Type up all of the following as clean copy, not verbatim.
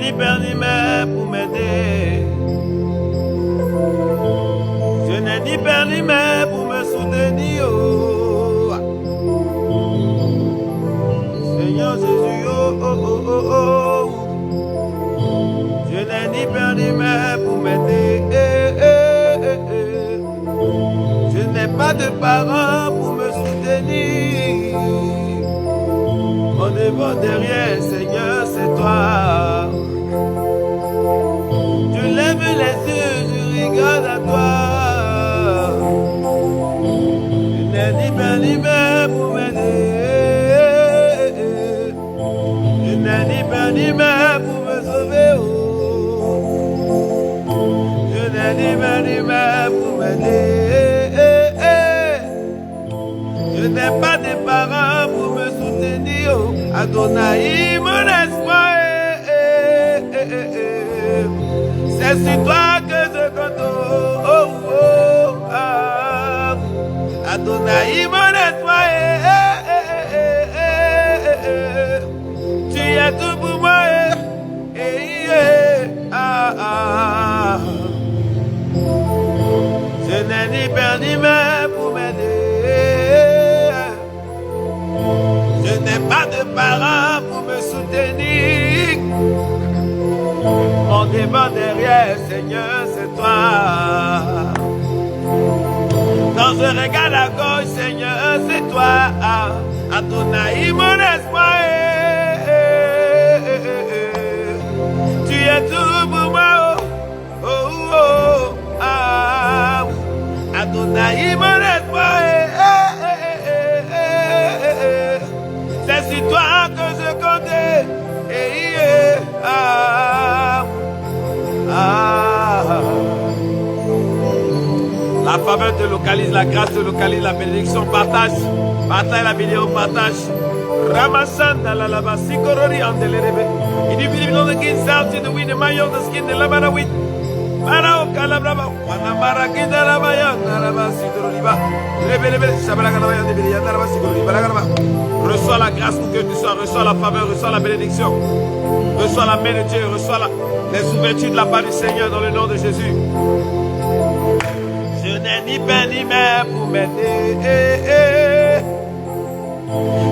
ni père ni mère pour m'aider. Je n'ai ni père ni mère pour me soutenir. Oh. Seigneur Jésus, oh, oh, oh, oh, oh. Je n'ai ni père ni mère pour m'aider. Je n'ai pas de parents pour me soutenir. En devant, derrière, Seigneur, c'est toi. Je lève les yeux, je regarde à toi. Je n'ai ni père ni mère pour m'aider. Je n'ai ni père ni mère pour me sauver. Oh. Je n'ai ni père ni mère pour m'aider. Je n'ai pas de parents pour me soutenir. Oh. Adonai, mon espoir. C'est sur toi que je compte. Oh, oh, ah. Adonai, mon espoir. Tu es tout pour moi. Je n'ai ni père ni mère pour m'aider. Je n'ai pas de parents pour me soutenir. Mon devant derrière, Seigneur, c'est toi. Quand je regarde à gauche, Seigneur, c'est toi. Adonai, mon espoir. Tu es tout pour moi. Oh, oh, oh, ah. Adonai, mon espoir. C'est sur toi que je compte. La faveur te localise, la grâce te localise, la bénédiction partage. Partage la vidéo, partage. Ramasanda la lava, sikorori andelerebe. Il dit know the king south to the wind, the mayo, the skin, the lamana wit. Marao calabrava, Wanamara Kidarabaya, Naraba Sidoriba. Rebele, Sabraganabaya, de Bilianaba Sidoriba. Reçois la grâce pour que tu sois, reçois la faveur, reçois la bénédiction. Reçois la main de Dieu, reçois les ouvertures de la part du Seigneur dans le nom de Jésus. Je n'ai ni père ni mère pour m'aider.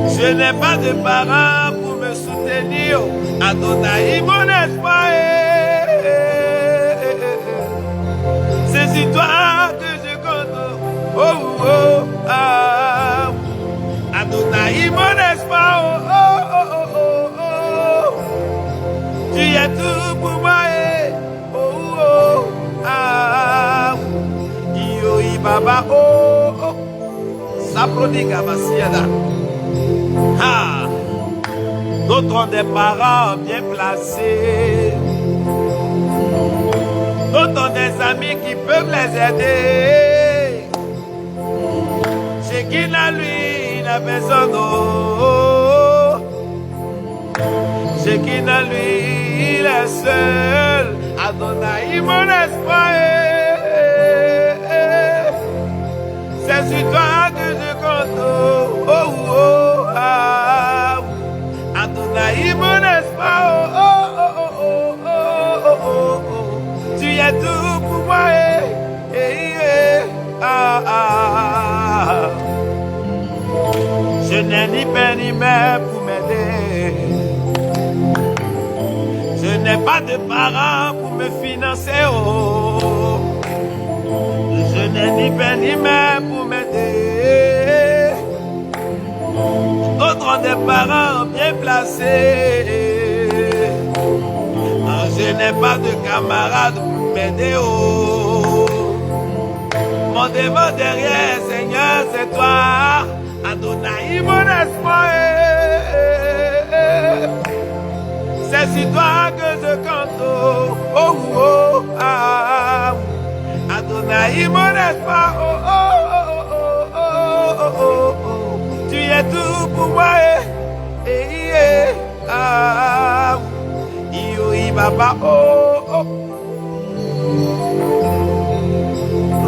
Je n'ai pas de parents pour me soutenir. Adonai, mon espoir. C'est sur toi que je compte. Oh, oh, ah. Adonai, mon espoir. Oh, oh, oh, oh, oh. Tu es tout pour moi. Oh, oh, ah. Iyo, Baba, oh, oh. Saprodiga, Basiada. Ah. D'autres ont des parents bien placés. D'autres ont des amis qui peuvent les aider. Chacun a lui, il a besoin d'eau. Chacun a lui, il est seul. Adonai, mon espoir. C'est sur toi que je compte. Oh, oh, ah. Adonai, mon espoir. Oh, oh, oh, oh, oh, oh, oh, oh. Tu es tout pour moi. Je n'ai ni père ni mère pour m'aider. Je n'ai pas de parents pour me financer. Oh. Je n'ai ni père ni mère pour m'aider. D'autres ont des parents bien placés. Je n'ai pas de camarades pour m'aider. Oh. Mon devant derrière, Seigneur, c'est toi. Adonai, mon espoir. C'est sur toi que je compte. Oh, oh, oh, ah. Adonai, mon espoir. Oh, oh, oh, oh, oh, oh, oh, oh. Tu es tout pour moi. Ah. Baba, oh, oh.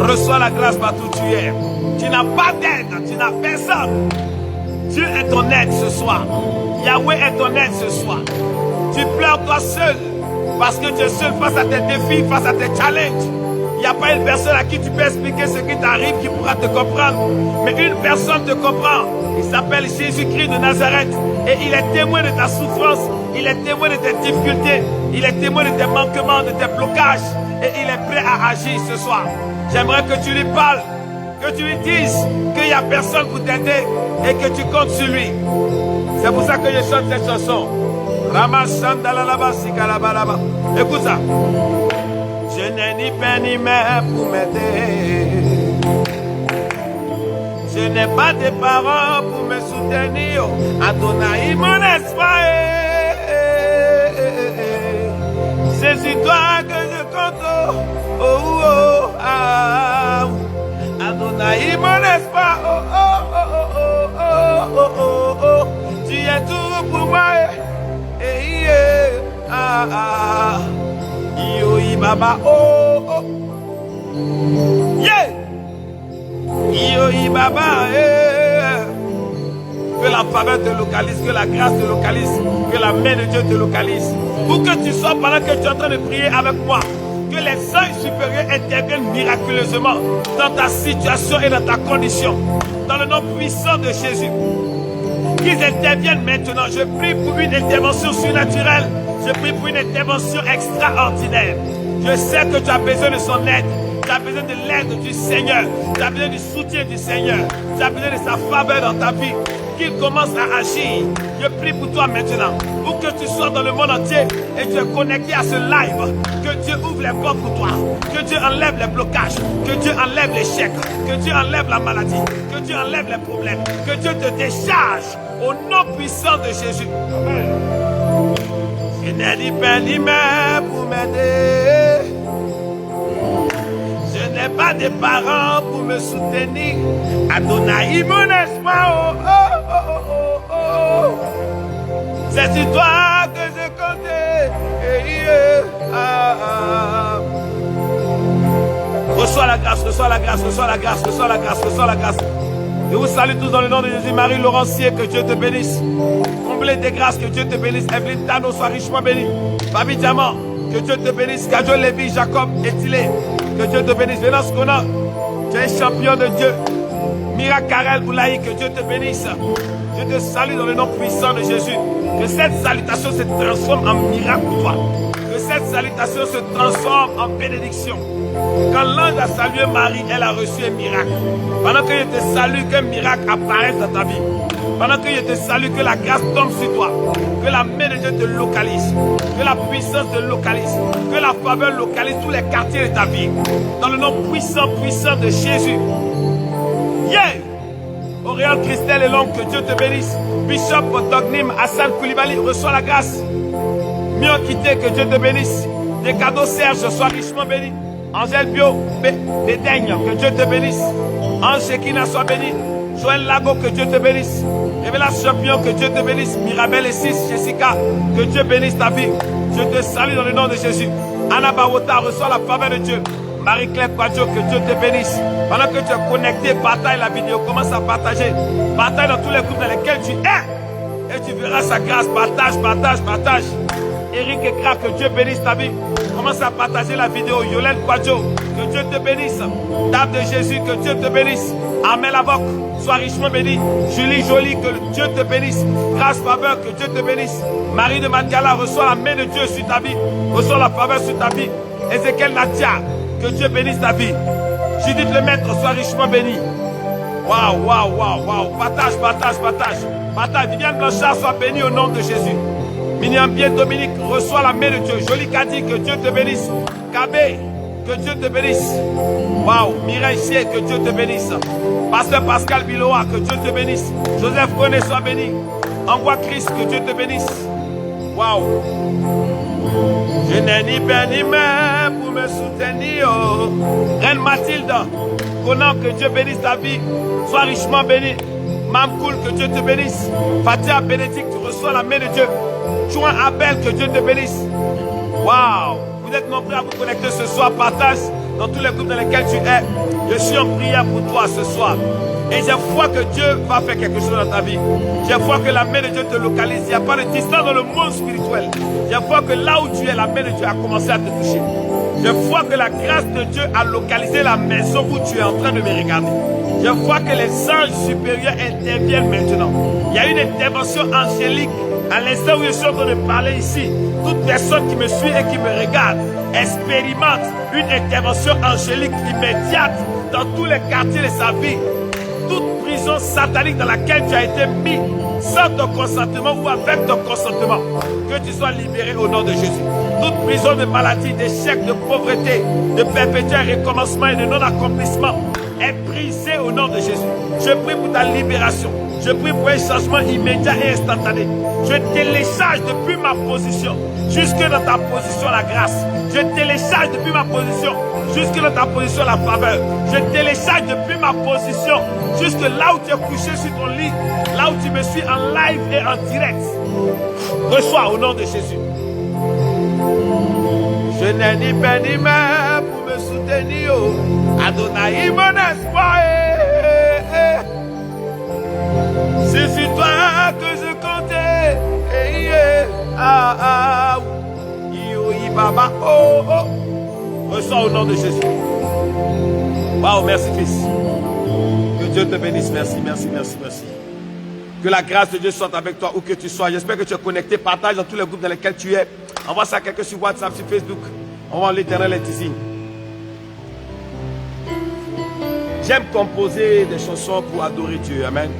Reçois la grâce partout où tu es. Tu n'as pas d'aide, tu n'as personne. Dieu est ton aide ce soir. Yahweh est ton aide ce soir. Tu pleures toi seul. Parce que tu es seul face à tes défis, face à tes challenges. Il n'y a pas une personne à qui tu peux expliquer ce qui t'arrive qui pourra te comprendre. Mais une personne te comprend. Il s'appelle Jésus-Christ de Nazareth. Et il est témoin de ta souffrance. Il est témoin de tes difficultés. Il est témoin de tes manquements, de tes blocages. Et il est prêt à agir ce soir. J'aimerais que tu lui parles. Que tu lui dises qu'il n'y a personne pour t'aider. Et que tu comptes sur lui. C'est pour ça que je chante cette chanson. Écoute ça. Je n'ai ni pain ni mère pour m'aider. Je n'ai pas de parents pour me soutenir. Adonai, mon espoir. C'est sur toi que je compte. Oh, oh, oh, ah. Adonai, mon espoir. Oh, oh, oh, oh, oh, oh, oh, oh. Tu es tout pour moi. Ah, ah. Yo, baba, oh, oh. Yeah. Yo, baba, que la faveur te localise, que la grâce te localise, que la main de Dieu te localise. Pour que tu sois pendant que tu es en train de prier avec moi, que les anges supérieurs interviennent miraculeusement dans ta situation et dans ta condition. Dans le nom puissant de Jésus. Qu'ils interviennent maintenant. Je prie pour une intervention surnaturelle. Je prie pour une intervention extraordinaire. Je sais que tu as besoin de son aide. Tu as besoin de l'aide du Seigneur. Tu as besoin du soutien du Seigneur. Tu as besoin de sa faveur dans ta vie. Qu'il commence à agir. Je prie pour toi maintenant. Pour que tu sois dans le monde entier et tu es connecté à ce live. Que Dieu ouvre les portes pour toi. Que Dieu enlève les blocages. Que Dieu enlève l'échec. Que Dieu enlève la maladie. Que Dieu enlève les problèmes. Que Dieu te décharge au nom puissant de Jésus. Amen. Je n'ai ni pain ni mère pour m'aider. Je n'ai pas de parents pour me soutenir. Adonai, mon espoir. Oh, oh, oh, oh, oh. C'est sur toi que je comptais. Ah, ah. Reçois la grâce, reçois la grâce, reçois la grâce, reçois la grâce, reçois la grâce. Je vous salue tous dans le nom de Jésus. Marie Laurentier, que Dieu te bénisse. Comblé des grâces, que Dieu te bénisse. Evelyne Tano, sois richement béni. Fabi Diamant, que Dieu te bénisse. Kadjo Lévi, Jacob Etilé, que Dieu te bénisse. Vénance Kona, tu es champion de Dieu. Mira Karel Boulaï, que Dieu te bénisse. Je te salue dans le nom puissant de Jésus. Que cette salutation se transforme en miracle pour toi. Que cette salutation se transforme en bénédiction. Quand l'ange a salué Marie, elle a reçu un miracle. Pendant que je te salue, qu'un miracle apparaisse dans ta vie. Pendant que je te salue, que la grâce tombe sur toi. Que la main de Dieu te localise. Que la puissance te localise. Que la faveur localise tous les quartiers de ta vie. Dans le nom puissant, puissant de Jésus. Yeah! Auréole Christelle et l'homme, que Dieu te bénisse. Bishop Dognim Hassan Koulibaly, reçois la grâce. Mieux quitté, que Dieu te bénisse. Des cadeaux Serge, sois richement béni. Angèle Bio, Bédaigne, que Dieu te bénisse. Ange Shekina, sois béni. Joël Lago, que Dieu te bénisse. Révélation Champion, que Dieu te bénisse. Mirabel et 6, Jessica, que Dieu bénisse ta vie. Je te salue dans le nom de Jésus. Anna Bawota, reçois la faveur de Dieu. Marie-Claire Quadjo, que Dieu te bénisse. Pendant que tu es connecté, partage la vidéo. Commence à partager. Partage dans tous les groupes dans lesquels tu es. Et tu verras sa grâce. Partage, partage, partage. Eric Ekra, que Dieu bénisse ta vie. Commence à partager la vidéo. Yolène Quadjo, que Dieu te bénisse. Dame de Jésus, que Dieu te bénisse. Armel Avoc, sois richement béni. Julie Jolie, que Dieu te bénisse. Grâce, faveur, que Dieu te bénisse. Marie de Mandela, reçois la main de Dieu sur ta vie. Reçois la faveur sur ta vie. Ezekiel Nadia, que Dieu bénisse ta vie. Judith le Maître, sois richement béni. Waouh, waouh, waouh, waouh. Partage, partage, partage. Partage. Viviane Blanchard, sois béni au nom de Jésus. Miniam Bien Dominique, reçois la main de Dieu. Jolie Kadi, que Dieu te bénisse. Kabé, que Dieu te bénisse. Waouh. Mireille Chier, que Dieu te bénisse. Pasteur Pascal Biloa, que Dieu te bénisse. Joseph Koné, sois béni. Envoie Christ, que Dieu te bénisse. Waouh. Je n'ai ni père ni mère pour me soutenir. Reine Mathilde, Conan, que Dieu bénisse ta vie. Sois richement béni. Mamkoul, que Dieu te bénisse. Fatia Bénédicte, tu reçois la main de Dieu. Chouin Abel, que Dieu te bénisse. Waouh! Vous êtes nombreux à vous connecter ce soir. Partage dans tous les groupes dans lesquels tu es. Je suis en prière pour toi ce soir. Et je vois que Dieu va faire quelque chose dans ta vie. Je vois que la main de Dieu te localise. Il n'y a pas de distance dans le monde spirituel. Je vois que là où tu es, la main de Dieu a commencé à te toucher. Je vois que la grâce de Dieu a localisé la maison où tu es en train de me regarder. Je vois que les anges supérieurs interviennent maintenant. Il y a une intervention angélique. À l'instant où je suis en train de parler ici, toute personne qui me suit et qui me regarde expérimente une intervention angélique immédiate dans tous les quartiers de sa vie. Toute prison satanique dans laquelle tu as été mis sans ton consentement ou avec ton consentement, que tu sois libéré au nom de Jésus. Toute prison de maladie, d'échec, de pauvreté, de perpétuel recommencement et de non-accomplissement est brisée au nom de Jésus. Je prie pour ta libération. Je prie pour un changement immédiat et instantané. Je télécharge depuis ma position jusque dans ta position la grâce. Je télécharge depuis ma position jusque dans ta position la faveur. Je télécharge depuis ma position jusque là où tu es couché sur ton lit, là où tu me suis en live et en direct. Reçois au nom de Jésus. Je n'ai ni pain ni main pour me soutenir. Adonai, mon espoir. C'est sur toi que je comptais. Baba. Oh, oh. Reçois au nom de Jésus. Waouh, merci fils. Que Dieu te bénisse. Merci, merci, merci, merci. Que la grâce de Dieu soit avec toi où que tu sois. J'espère que tu es connecté. Partage dans tous les groupes dans lesquels tu es. Envoie ça à quelqu'un sur WhatsApp, sur Facebook. Envoie l'Éternel est ici. J'aime composer des chansons pour adorer Dieu. Amen.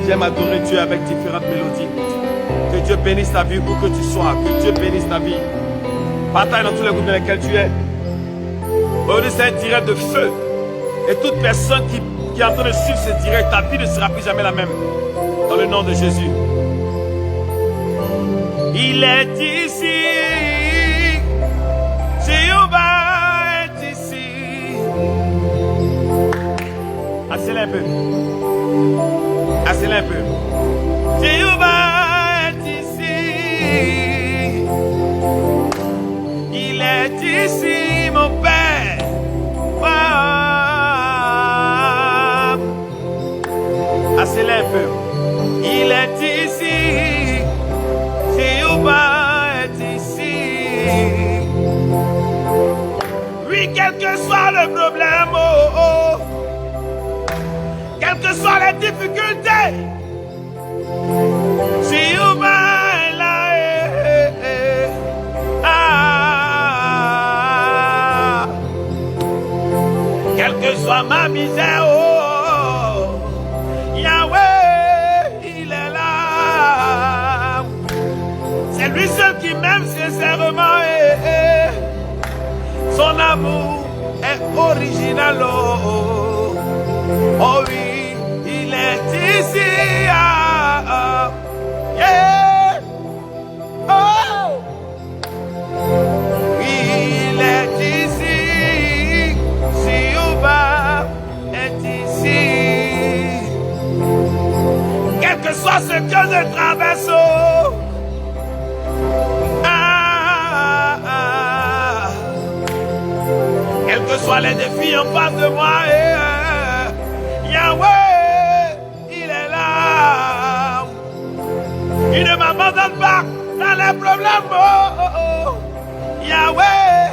J'aime adorer Dieu avec différentes mélodies. Que Dieu bénisse ta vie où que tu sois. Que Dieu bénisse ta vie. Partage dans tous les groupes dans lesquels tu es. Aujourd'hui, c'est un direct de feu. Et toute personne qui est en train de suivre ce direct, ta vie ne sera plus jamais la même. Dans le nom de Jésus. Il est ici. Jéhovah est ici. Assez-le un peu. Assez-le un peu. Jéhovah est ici. Il est ici, mon Père. Wow. Assez-le un peu. Il est ici. Jéhovah est ici. Oui, quel que soit le problème, oh, oh. Quelles que soient les difficultés, Jéhovah est là. Quelle que soit ma misère, oh, Yahweh, il est là. C'est lui seul qui m'aime sincèrement. Son amour est original. Oh, oh oui, il est ici. Yeah. Oh. Il est ici. Jéhovah est ici. Quel que soit ce que je traverse. Quels que soient les défis en face de moi, Yahweh, il est là. Il ne m'abandonne pas dans les problèmes. Oh, oh, oh. Yahweh,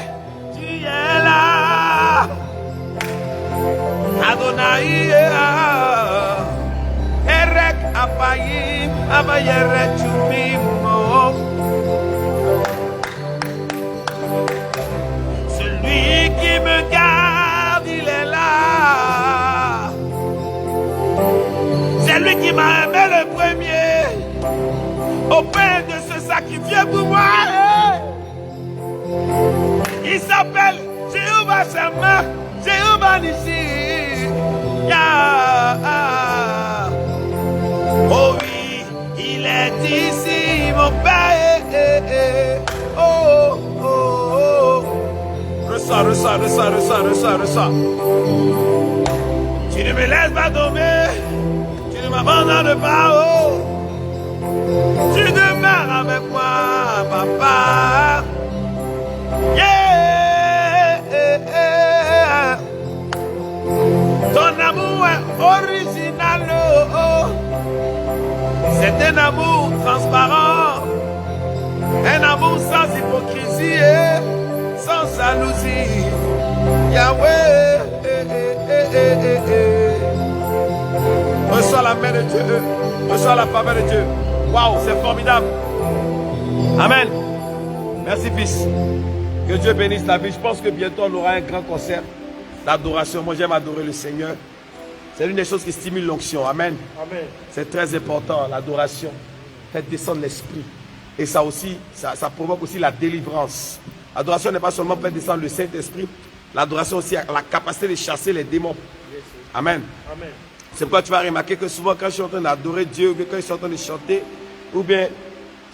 tu es là. Adonai, Erek Apayim, Abayere Chumimo. Celui qui me garde, il est là. C'est lui qui m'a aimé le premier. Au pain de ce sacrifié pour moi. Il s'appelle Jéhovah Shammah, Jéhovah Nissi. Oh oui, il est ici, mon Père. Oh, oh, oh. Reçois. Tu ne me laisses pas tomber. Tu ne m'abandonnes pas. Oh. Tu demeures avec moi, papa. Yeah. Ton amour est jalousie. Yahweh, reçois la main de Dieu, reçois la faveur de Dieu. Waouh, c'est formidable. Amen. Merci, fils. Que Dieu bénisse ta vie. Je pense que bientôt on aura un grand concert d'adoration. Moi, j'aime adorer le Seigneur. C'est l'une des choses qui stimule l'onction. Amen. Amen. C'est très important, l'adoration. Faites descendre l'esprit. Et ça aussi, ça provoque aussi la délivrance. L'adoration n'est pas seulement faire descendre le Saint-Esprit. L'adoration aussi a la capacité de chasser les démons. Amen. Amen. C'est pourquoi tu vas remarquer que souvent quand je suis en train d'adorer Dieu, ou bien quand je suis en train de chanter, ou bien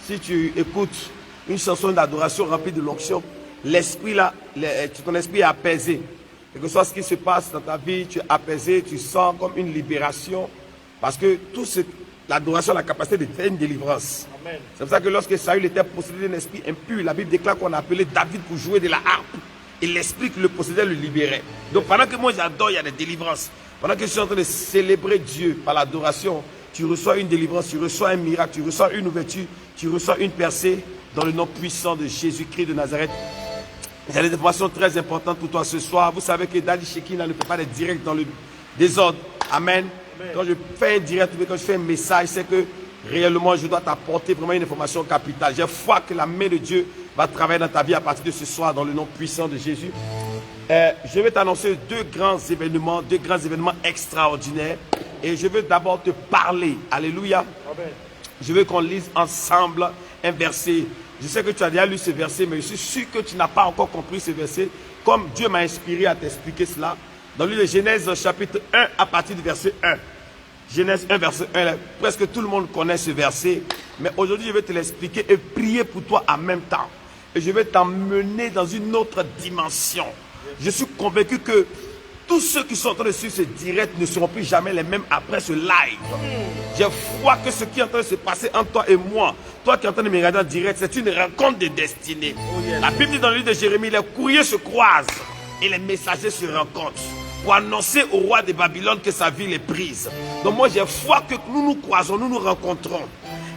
si tu écoutes une chanson d'adoration remplie de l'onction, l'esprit là, ton esprit est apaisé. Quel que soit ce qui se passe dans ta vie, tu es apaisé, tu sens comme une libération. Parce que l'adoration a la capacité de faire une délivrance. C'est pour ça que lorsque Saül était possédé d'un esprit impur, la Bible déclare qu'on a appelé David pour jouer de la harpe. Et l'esprit qui le possédait le libérait. Donc pendant que moi j'adore, il y a des délivrances. Pendant que je suis en train de célébrer Dieu par l'adoration, tu reçois une délivrance, tu reçois un miracle, tu reçois une ouverture, tu reçois une percée dans le nom puissant de Jésus-Christ de Nazareth. J'ai des informations très importantes pour toi ce soir. Vous savez que Daddy Shekinah ne fait pas des directs dans le désordre. Amen. Amen. Quand je fais un direct, quand je fais un message, c'est que réellement je dois t'apporter vraiment une information capitale. J'ai foi que la main de Dieu va travailler dans ta vie à partir de ce soir dans le nom puissant de Jésus. Je vais t'annoncer deux grands événements extraordinaires. Et je veux d'abord te parler. Alléluia. Amen. Je veux qu'on lise ensemble un verset. Je sais que tu as déjà lu ce verset, mais je suis sûr que tu n'as pas encore compris ce verset. Comme Dieu m'a inspiré à t'expliquer cela. Dans le livre de Genèse chapitre 1 à partir du verset 1. Genèse 1 verset 1. Presque tout le monde connaît ce verset. Mais aujourd'hui je vais te l'expliquer et prier pour toi en même temps. Et je vais t'emmener dans une autre dimension. Je suis convaincu que tous ceux qui sont en train de suivre ce direct ne seront plus jamais les mêmes après ce live. J'ai foi que ce qui est en train de se passer entre toi et moi, toi qui es en train de me regarder en direct, c'est une rencontre de destinée. La Bible dit dans le livre de Jérémie, les courriers se croisent et les messagers se rencontrent pour annoncer au roi de Babylone que sa ville est prise. Donc moi j'ai foi que nous nous croisons, nous nous rencontrons.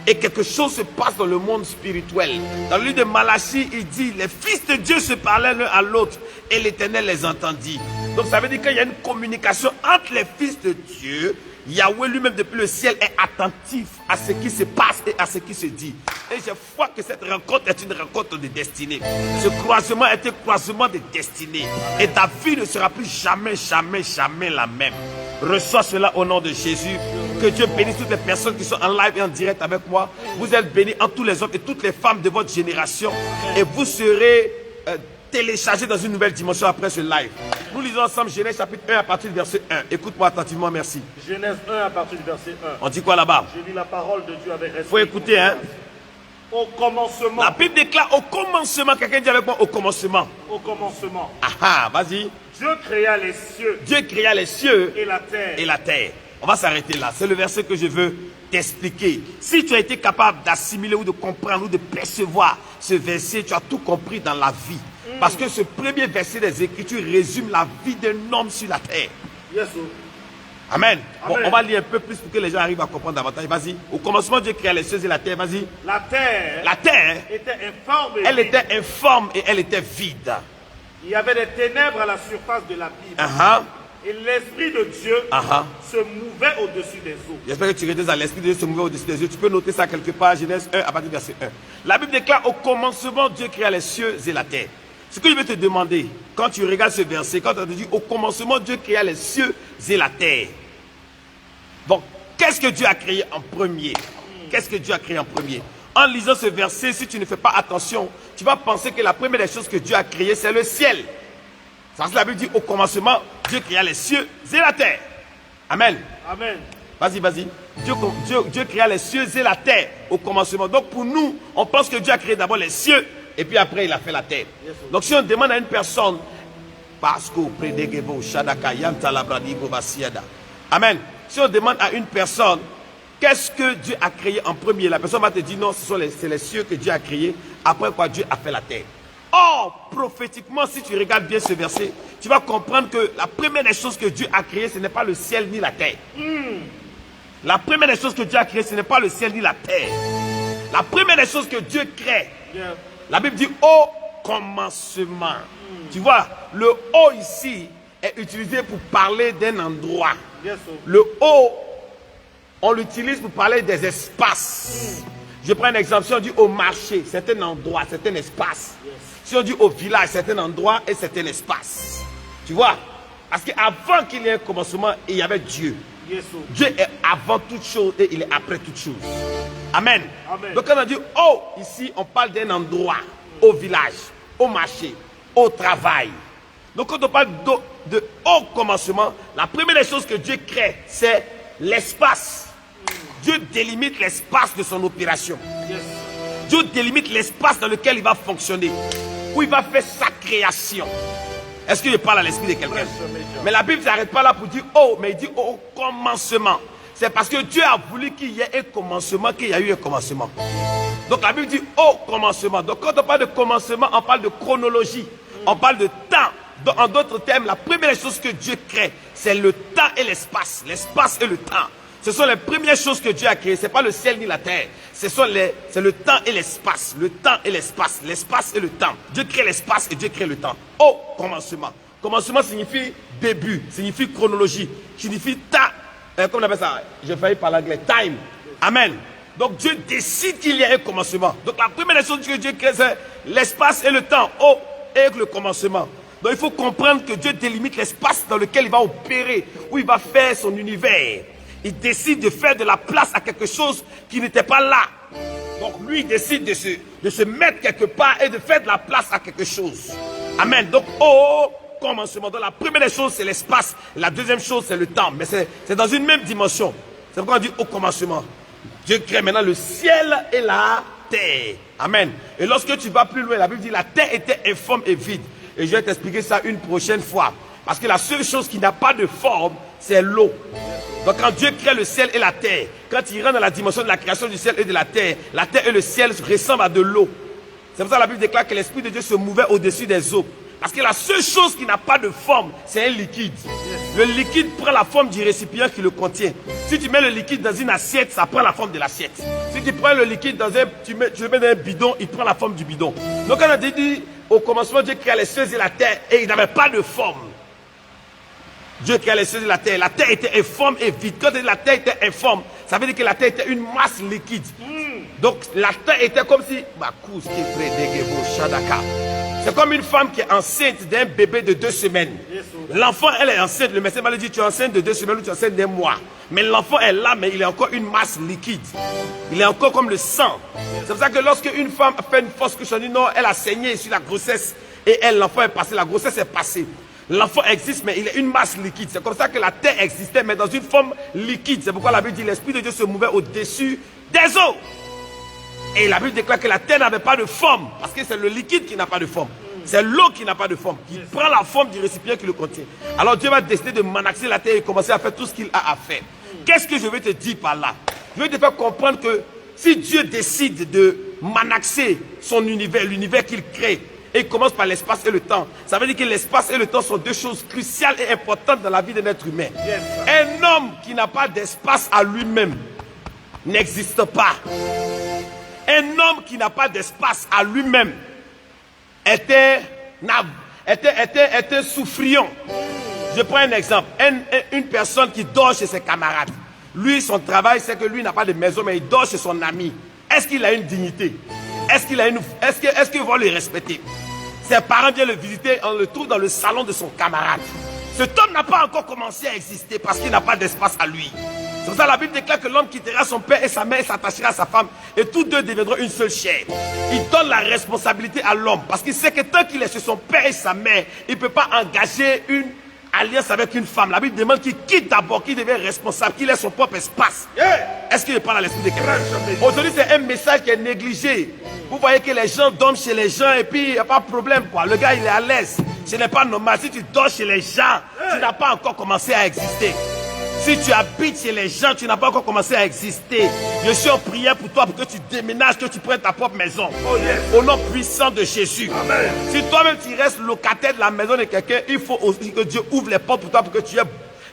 Et quelque chose se passe dans le monde spirituel. Dans le livre de Malachie, il dit, les fils de Dieu se parlaient l'un à l'autre et l'Éternel les entendit. Donc ça veut dire qu'il y a une communication entre les fils de Dieu. Yahweh lui-même depuis le ciel est attentif à ce qui se passe et à ce qui se dit. Et j'ai foi que cette rencontre est une rencontre de destinée. Ce croisement est un croisement de destinée. Et ta vie ne sera plus jamais la même. Reçois cela au nom de Jésus. Que Dieu bénisse toutes les personnes qui sont en live et en direct avec moi. Vous êtes bénis en tous les hommes et toutes les femmes de votre génération. Et vous serez téléchargés dans une nouvelle dimension après ce live. Nous lisons ensemble Genèse chapitre 1 à partir du verset 1. Écoute-moi attentivement, merci. Genèse 1 à partir du verset 1. On dit quoi là-bas? Je lis la parole de Dieu avec respect. Faut écouter, hein. Au commencement. La Bible déclare au commencement. Quelqu'un dit avec moi au commencement. Au commencement. Ah, vas-y. Dieu créa les cieux. Dieu créa les cieux et la terre. Et la terre. On va s'arrêter là. C'est le verset que je veux t'expliquer. Si tu as été capable d'assimiler ou de comprendre ou de percevoir ce verset, tu as tout compris dans la vie. Parce que ce premier verset des Écritures résume la vie d'un homme sur la terre. Yes, Amen. Bon, on va lire un peu plus pour que les gens arrivent à comprendre davantage. Vas-y. Au commencement, Dieu créa les cieux et la terre. Vas-y. La terre était informe. Elle était informe et elle était vide. Il y avait des ténèbres à la surface de l'abîme. Et l'Esprit de Dieu se mouvait au-dessus des eaux. J'espère que tu regardes à l'Esprit de Dieu se mouvait au-dessus des eaux. Tu peux noter ça quelque part, Genèse 1 à partir du verset 1. La Bible déclare au commencement, Dieu créa les cieux et la terre. Ce que je vais te demander, quand tu regardes ce verset, quand on te dit au commencement, Dieu créa les cieux et la terre. Donc, qu'est-ce que Dieu a créé en premier? Qu'est-ce que Dieu a créé en premier? En lisant ce verset, si tu ne fais pas attention, tu vas penser que la première des choses que Dieu a créé, c'est le ciel. Ça, la Bible dit au commencement, Dieu créa les cieux et la terre. Amen. Amen. Vas-y. Dieu créa les cieux et la terre au commencement. Donc pour nous, on pense que Dieu a créé d'abord les cieux et puis après il a fait la terre. Donc si on demande à une personne, Amen. Si on demande à une personne, qu'est-ce que Dieu a créé en premier? La personne va te dire non, c'est les cieux que Dieu a créés. Après quoi, Dieu a fait la terre. Or, prophétiquement, si tu regardes bien ce verset, tu vas comprendre que la première des choses que Dieu a créées, ce n'est pas le ciel ni la terre. La première des choses que Dieu a créées, ce n'est pas le ciel ni la terre. La première des choses que Dieu crée, la Bible dit au commencement. Tu vois, le O ici est utilisé pour parler d'un endroit. Le O, on l'utilise pour parler des espaces. Je prends un exemple. Si on dit au marché, c'est un endroit, c'est un espace. Si on dit au village, c'est un endroit et c'est un espace. Tu vois? Parce qu'avant qu'il y ait un commencement, il y avait Dieu. Dieu est avant toute chose et il est après toute chose. Amen. Donc quand on dit oh, ici on parle d'un endroit, au village, au marché, au travail. Donc quand on parle de au commencement, la première des choses que Dieu crée, c'est l'espace. Dieu délimite l'espace de son opération. Dieu délimite l'espace dans lequel il va fonctionner, où il va faire sa création. Est-ce que je parle à l'esprit de quelqu'un? Mais la Bible ne s'arrête pas là pour dire oh, mais il dit au commencement. C'est parce que Dieu a voulu qu'il y ait un commencement qu'il y a eu un commencement. Donc la Bible dit au commencement. Donc quand on parle de commencement, on parle de chronologie. On parle de temps. Donc, en d'autres termes, la première chose que Dieu crée, c'est le temps et l'espace. L'espace et le temps. Ce sont les premières choses que Dieu a créées. Ce n'est pas le ciel ni la terre. C'est le temps et l'espace. Le temps et l'espace. L'espace et le temps. Dieu crée l'espace et Dieu crée le temps. Au commencement. Commencement signifie début, signifie chronologie, signifie temps. Comment on appelle ça? J'ai failli parler anglais. Time. Amen. Donc Dieu décide qu'il y ait un commencement. Donc la première chose que Dieu crée, c'est l'espace et le temps. Au et le commencement. Donc il faut comprendre que Dieu délimite l'espace dans lequel il va opérer, où il va faire son univers. Il décide de faire de la place à quelque chose qui n'était pas là. Donc lui, il décide de se mettre quelque part et de faire de la place à quelque chose. Amen. Donc au commencement. Donc la première des choses, c'est l'espace. La deuxième chose, c'est le temps. Mais c'est dans une même dimension. C'est pourquoi on dit au commencement. Dieu crée maintenant le ciel et la terre. Amen. Et lorsque tu vas plus loin, la Bible dit la terre était informe et vide. Et je vais t'expliquer ça une prochaine fois. Parce que la seule chose qui n'a pas de forme, c'est l'eau. Donc quand Dieu crée le ciel et la terre, quand il rentre dans la dimension de la création du ciel et de la terre et le ciel ressemblent à de l'eau. C'est pour ça que la Bible déclare que l'Esprit de Dieu se mouvait au-dessus des eaux. Parce que la seule chose qui n'a pas de forme, c'est un liquide. Le liquide prend la forme du récipient qui le contient. Si tu mets le liquide dans une assiette, ça prend la forme de l'assiette. Si tu prends le liquide tu le mets dans un bidon, il prend la forme du bidon. Donc on a dit au commencement, Dieu créa les cieux et la terre et il n'avait pas de forme. Dieu créa les cieux et la terre. La terre était informe et vide. Quand la terre était informe, ça veut dire que la terre était une masse liquide. Donc la terre était comme si... C'est comme une femme qui est enceinte d'un bébé de 2 semaines. L'enfant, elle est enceinte. Le médecin m'a dit, tu es enceinte de 2 semaines ou tu es enceinte d'un mois. Mais l'enfant est là, mais il est encore une masse liquide. Il est encore comme le sang. C'est pour ça que lorsque une femme fait une fausse couche, on dit non, elle a saigné sur la grossesse. Et l'enfant est passé, la grossesse est passée. L'enfant existe, mais il est une masse liquide. C'est comme ça que la terre existait, mais dans une forme liquide. C'est pourquoi la Bible dit, l'Esprit de Dieu se mouvait au-dessus des eaux. Et la Bible déclare que la terre n'avait pas de forme. Parce que c'est le liquide qui n'a pas de forme. C'est l'eau qui n'a pas de forme. Qui prend la forme du récipient qui le contient. Alors Dieu va décider de manaxer la terre et commencer à faire tout ce qu'il a à faire. Qu'est-ce que je vais te dire par là? Je vais te faire comprendre que si Dieu décide de manaxer son univers, l'univers qu'il crée, et il commence par l'espace et le temps, ça veut dire que l'espace et le temps sont 2 choses cruciales et importantes dans la vie d'un être humain. Un homme qui n'a pas d'espace à lui-même n'existe pas. Un homme qui n'a pas d'espace à lui-même était souffriant. Je prends un exemple. Une personne qui dort chez ses camarades. Lui, son travail, c'est que lui n'a pas de maison, mais il dort chez son ami. Est-ce qu'il a une dignité? Est-ce qu'il va le respecter? Ses parents viennent le visiter, on le trouve dans le salon de son camarade. Cet homme n'a pas encore commencé à exister parce qu'il n'a pas d'espace à lui. C'est pour ça que la Bible déclare que l'homme quittera son père et sa mère et s'attachera à sa femme. Et tous deux deviendront une seule chair. Il donne la responsabilité à l'homme. Parce qu'il sait que tant qu'il est chez son père et sa mère, il ne peut pas engager une alliance avec une femme. La Bible demande qu'il quitte d'abord, qu'il devienne responsable, qu'il ait son propre espace. Est-ce qu'il parle à l'esprit de quelqu'un? Aujourd'hui, c'est un message qui est négligé. Vous voyez que les gens dorment chez les gens et puis il n'y a pas de problème, quoi. Le gars, il est à l'aise. Ce n'est pas normal. Si tu dors chez les gens, tu n'as pas encore commencé à exister. Si tu habites chez les gens, tu n'as pas encore commencé à exister. Je suis en prière pour toi, pour que tu déménages, que tu prennes ta propre maison. Au nom puissant de Jésus. Amen. Si toi-même tu restes locataire de la maison de quelqu'un, il faut aussi que Dieu ouvre les portes pour toi, pour que tu aies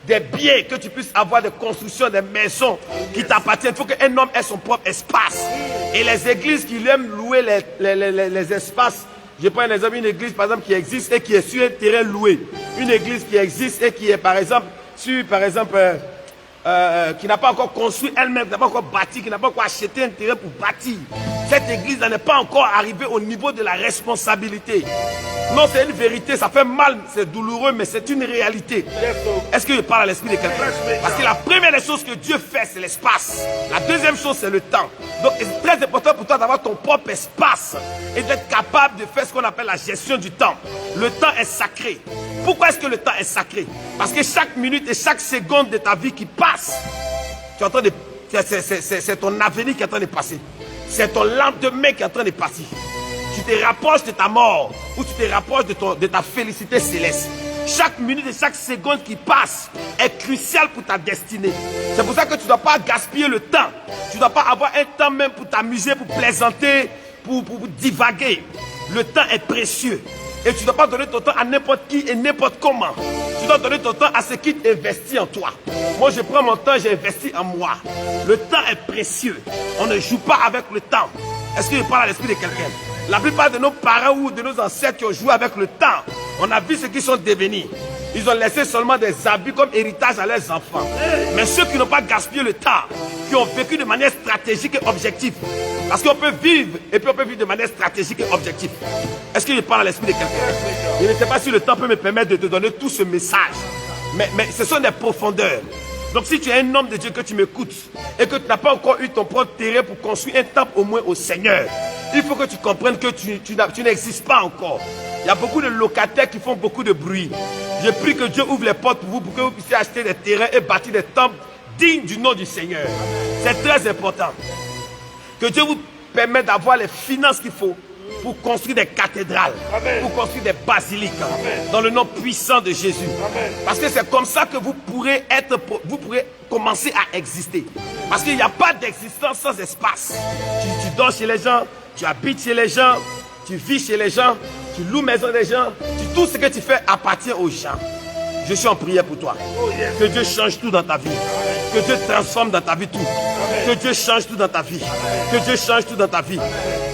des biens, que tu puisses avoir des constructions, des maisons qui t'appartiennent. Il faut qu'un homme ait son propre espace. Et les églises qui aiment louer les espaces, Je prends un exemple, une église par exemple qui existe et qui est sur un terrain loué. Une église qui existe et qui est par exemple sur, qui n'a pas encore construit elle-même, qui n'a pas encore bâti, qui n'a pas encore acheté un terrain pour bâtir. Cette église n'est pas encore arrivée au niveau de la responsabilité. Non, c'est une vérité, ça fait mal, c'est douloureux, mais c'est une réalité. Est-ce que je parle à l'esprit de quelqu'un? Parce que la première des choses que Dieu fait, c'est l'espace. La deuxième chose, c'est le temps. Donc, c'est très important pour toi d'avoir ton propre espace et d'être capable de faire ce qu'on appelle la gestion du temps. Le temps est sacré. Pourquoi est-ce que le temps est sacré? Parce que chaque minute et chaque seconde de ta vie qui passe, c'est ton avenir qui est en train de passer. C'est ton lendemain qui est en train de partir. Tu te rapproches de ta mort ou tu te rapproches de ta félicité céleste. Chaque minute et chaque seconde qui passe est cruciale pour ta destinée. C'est pour ça que tu ne dois pas gaspiller le temps. Tu ne dois pas avoir un temps même pour t'amuser, pour plaisanter, pour divaguer. Le temps est précieux. Et tu ne dois pas donner ton temps à n'importe qui et n'importe comment. Tu dois donner ton temps à ce qui investit en toi. Moi, je prends mon temps, j'investis en moi. Le temps est précieux. On ne joue pas avec le temps. Est-ce que je parle à l'esprit de quelqu'un? La plupart de nos parents ou de nos ancêtres qui ont joué avec le temps, on a vu ce qu'ils sont devenus. Ils ont laissé seulement des habits comme héritage à leurs enfants. Mais ceux qui n'ont pas gaspillé le temps, qui ont vécu de manière stratégique et objective. Parce qu'on peut vivre, et puis on peut vivre de manière stratégique et objective. Est-ce que je parle à l'esprit de quelqu'un? Je ne sais pas si le temps peut me permettre de te donner tout ce message. Mais ce sont des profondeurs. Donc si tu es un homme de Dieu que tu m'écoutes, et que tu n'as pas encore eu ton propre terrain pour construire un temple au moins au Seigneur, il faut que tu comprennes que tu n'existes pas encore. Il y a beaucoup de locataires qui font beaucoup de bruit. Je prie que Dieu ouvre les portes pour vous, pour que vous puissiez acheter des terrains et bâtir des temples dignes du nom du Seigneur. C'est très important. Que Dieu vous permette d'avoir les finances qu'il faut pour construire des cathédrales, Amen. Pour construire des basiliques, Amen. Dans le nom puissant de Jésus. Amen. Parce que c'est comme ça que vous pourrez commencer à exister. Parce qu'il n'y a pas d'existence sans espace. Tu dors chez les gens, tu habites chez les gens, tu vis chez les gens, tu loues maison des gens, tout ce que tu fais appartient aux gens. Je suis en prière pour toi. Que Dieu change tout dans ta vie. Que Dieu transforme dans ta vie tout. Que Dieu change tout dans ta vie. Que Dieu change tout dans ta vie.